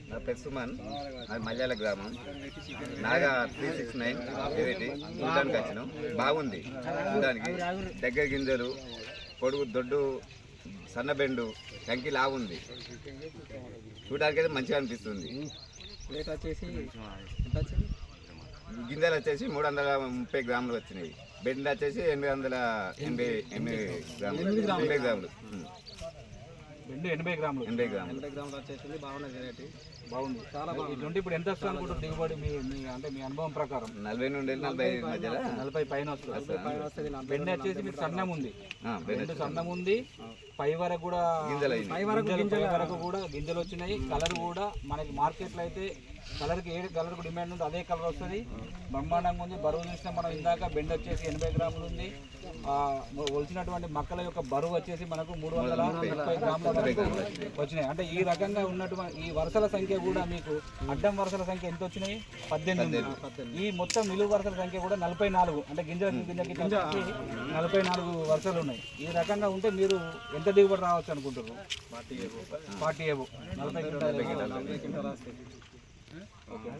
నా పేరు సుమన్, అది మల్యాల గ్రామం. నాగా 369 ఏవేటి చూడడానికి వచ్చినాం. బాగుంది చూడడానికి. దగ్గర గింజలు, పొడుగు దొడ్డు, సన్నబెండు, కంకి లాగుంది. చూడడానికి అయితే మంచిగా అనిపిస్తుంది. రేట్ వచ్చేసి గింజలు వచ్చేసి 330 గ్రాములు వచ్చినాయి. బెండ్ వచ్చేసి 880 గ్రాములు. 80 గ్రాములు 80 గ్రాములు వచ్చేసింది. బాగున్నది వెరైటీ, బాగుంది, చాలా బాగుంది. ఇటువంటి ఇప్పుడు ఎంత వస్తుంది అనుకుంటారు దిగుబడి? అంటే మీ అనుభవం ప్రకారం 40 నుండి 45 మధ్యలో 40 పైన వస్తుంది. బెండ వచ్చేసి మీకు సన్నం ఉంది, బెండ్ సన్నం ఉంది. పై వరకు కూడా పై వరకు కూడా గింజలు వచ్చినాయి. కలర్ కూడా మనకి మార్కెట్లో అయితే కలర్కి ఏ కలర్కు డిమాండ్ ఉంది అదే కలర్ వస్తుంది. బ్రహ్మాండంగా ఉంది. బరువు చూసినా మనం ఇందాక బెండ వచ్చేసి 80 గ్రాములు ఉంది. ఒలిచినటువంటి మొక్కల యొక్క బరువు వచ్చేసి మనకు 330 గ్రాముల వరకు వచ్చినాయి. అంటే ఈ రకంగా ఉన్నటువంటి ఈ వరుసల సంఖ్య కూడా మీకు అడ్డం వరుసల సంఖ్య ఎంత వచ్చినాయి? 18. ఈ మొత్తం నిలువు వరుసల సంఖ్య కూడా 44. అంటే గింజకి 44 వరుసలు ఉన్నాయి. ఈ రకంగా ఉంటే మీరు ఎంత దిగుబడి రావచ్చు అనుకుంటున్నారు? 40 40 40 క్వింటాలు. ఓకే.